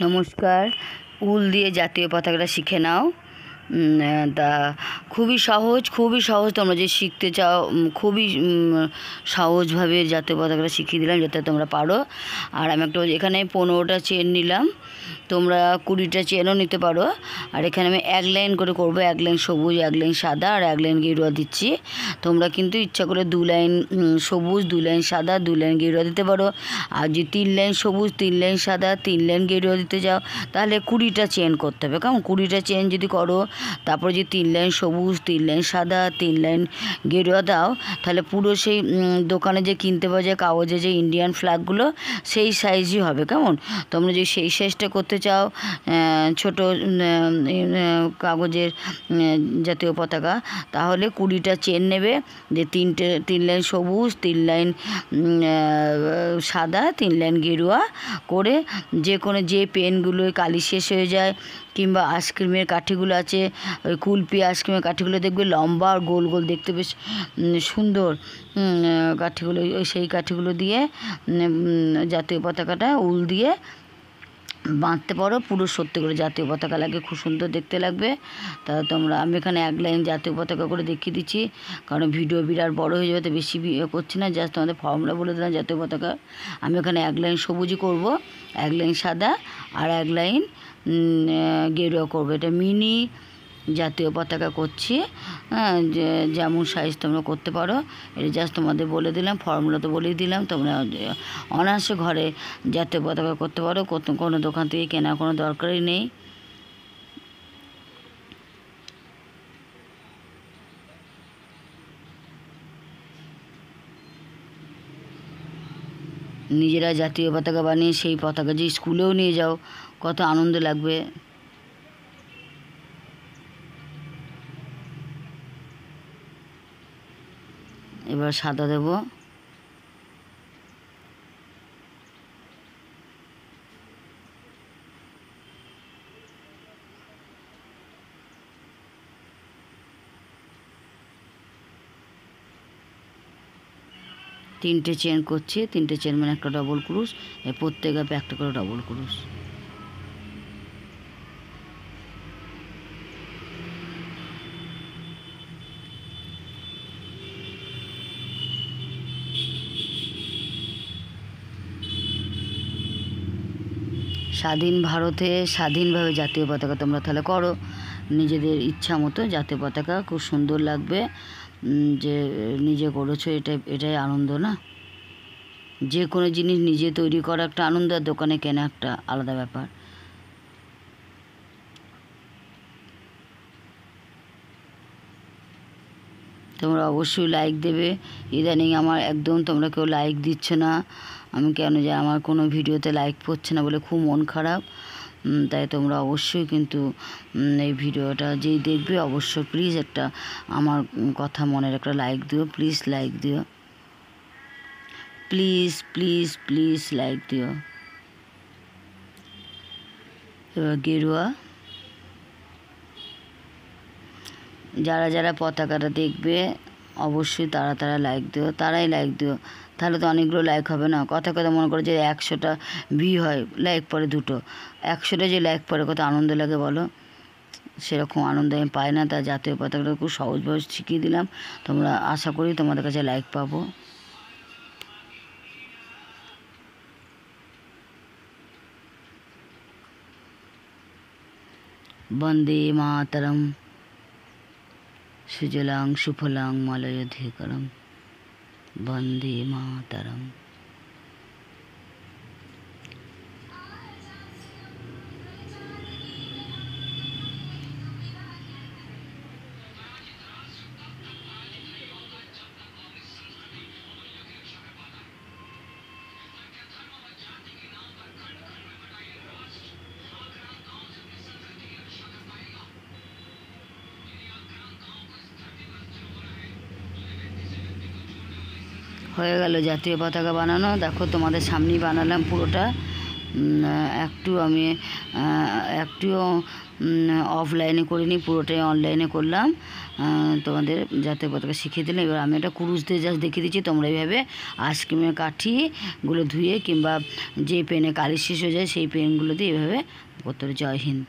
নমস্কার। উল দিয়ে জাতীয় পতাকাটা শিখে নাও। তা খুবই সহজ। তোমরা যে শিখতে চাও খুবই সহজভাবে জাতীয় পতাকাটা শিখিয়ে দিলাম যাতে তোমরা পারো। আর আমি একটা এখানে 15টা চেন নিলাম, তোমরা 20টা চেনও নিতে পারো। আর এখানে আমি 1 লাইন করে করব, 1 লাইন সবুজ, 1 লাইন সাদা আর 1 লাইন গেরুয়া দিচ্ছি। তোমরা কিন্তু ইচ্ছা করে 2 লাইন সবুজ, 2 লাইন সাদা, 2 লাইন গেরুয়া দিতে পারো। আর যদি 3 লাইন সবুজ, 3 লাইন সাদা, 3 লাইন গেরুয়া দিতে যাও তাহলে 20টা চেন করতে হবে। কেমন? 20টা চেন যদি করো, তারপর যে 3 লাইন সবুজ, 3 লাইন সাদা, 3 লাইন গেরুয়া দাও, তাহলে পুরো সেই দোকানে যে কিনতে পাওয়া যায় কাগজে যে ইন্ডিয়ান ফ্ল্যাগগুলো সেই সাইজই হবে। কেমন? তোমরা যদি সেই সাইজটা করতে চাও, ছোট কাগজের জাতীয় পতাকা, তাহলে 20টা চেন নেবে। যে 3 লাইন সবুজ, 3 লাইন সাদা, 3 লাইন গেরুয়া করে যে কোনো যে পেনগুলো কালি শেষ হয়ে যায় কিংবা আইসক্রিমের কাঠিগুলো আছে, ওই কুলপি আইসক্রিমের কাঠিগুলো দেখবে লম্বা আর গোল গোল দেখতে বেশ সুন্দর কাঠিগুলো, সেই কাঠিগুলো দিয়ে জাতীয় পতাকাটা উল দিয়ে বাঁধতে পারো। পুরো সত্যি করে জাতীয় পতাকা লাগে, খুব সুন্দর দেখতে লাগবে। তা তোমরা, আমি এখানে 1 লাইন জাতীয় পতাকা করে দেখিয়ে দিচ্ছি, কারণ ভিডিও বিরাট বড় হয়ে যাবে, তো বেশি করছি না, জাস্ট তোমাদের ফর্মুলা বলে দিলাম জাতীয় পতাকা। আমি এখানে 1 লাইন সবুজই করব, 1 লাইন সাদা আর 1 লাইন গেরুয়া করবো। এটা মিনি জাতীয় পতাকা করছি। যেমন সাইজ তোমরা করতে পারো, এটা জাস্ট তোমাদের বলে দিলাম, ফর্মুলা তো বলেই দিলাম। তোমরা অনায়াসে ঘরে জাতীয় পতাকা করতে পারো, কোনো দোকান থেকে কেনার কোনো দরকারই নেই। নিজেরা জাতীয় পতাকা বানিয়ে সেই পতাকা যে স্কুলেও নিয়ে যাও, কত আনন্দ লাগবে। এবার সাদা দেব। তিনটে চেন করছি, 3টে চেন মানে একটা ডবল ক্রুশ, প্রত্যেক গাপে একটা করে ডবল ক্রুশ। স্বাধীন ভারতে স্বাধীনভাবে জাতীয় পতাকা তোমরা তাহলে করো নিজেদের ইচ্ছা মতো। জাতীয় পতাকা খুব সুন্দর লাগবে, যে নিজে করেছো, এটাই আনন্দ না? যে কোনো জিনিস নিজে তৈরি করা একটা আনন্দ, আর দোকানে কেনা একটা আলাদা ব্যাপার। তোমরা অবশ্যই লাইক দেবে। ইদানিং আমার একদম তোমরা কেউ লাইক দিচ্ছ না, আমি কেন যে আমার কোনো ভিডিওতে লাইক পড়ছে না বলে খুব মন খারাপ। তাই তোমরা অবশ্যই কিন্তু এই ভিডিওটা যেই দেখবে অবশ্যই প্লিজ একটা আমার কথা মনের একটা লাইক দিও, প্লিজ লাইক দিও, প্লিজ প্লিজ প্লিজ লাইক দিও। এবার গেরুয়া, যারা যারা পতাকাটা দেখবে অবশ্যই তারা লাইক দিও, তারাই লাইক দিও। তাহলে তো অনেকগুলো লাইক হবে না। কথা মনে করো যে 100টা ভিউ হয়, লাইক পড়ে 2টো, 100টা যে লাইক পড়ে কত আনন্দ লাগে বলো? সেরকম আনন্দ আমি পাই না। তাই জাতীয় পতাকাটা খুব সহজভাবে শিখিয়ে দিলাম, তোমরা আশা করি তোমাদের কাছে লাইক পাবো। বন্দে মাতরম, সুজলাং সুফলাং মলয়ধিকরম, বন্দে মাতরম। হয়ে গেল জাতীয় পতাকা বানানো। দেখো তোমাদের সামনেই বানালাম পুরোটা। আমি একটুও অফলাইনে করিনি, পুরোটাই অনলাইনে করলাম তোমাদের জাতীয় পতাকা শিখিয়ে দিলাম। এবার আমি একটা কুরুশ দিয়ে জাস্ট দেখিয়ে দিচ্ছি, তোমরা এইভাবে আইসক্রিমের কাঠিগুলো ধুয়ে কিংবা যে পেনে কালি শেষ হয়ে যায় সেই পেনগুলো দিয়ে এইভাবে করতে হবে। জয় হিন্দ।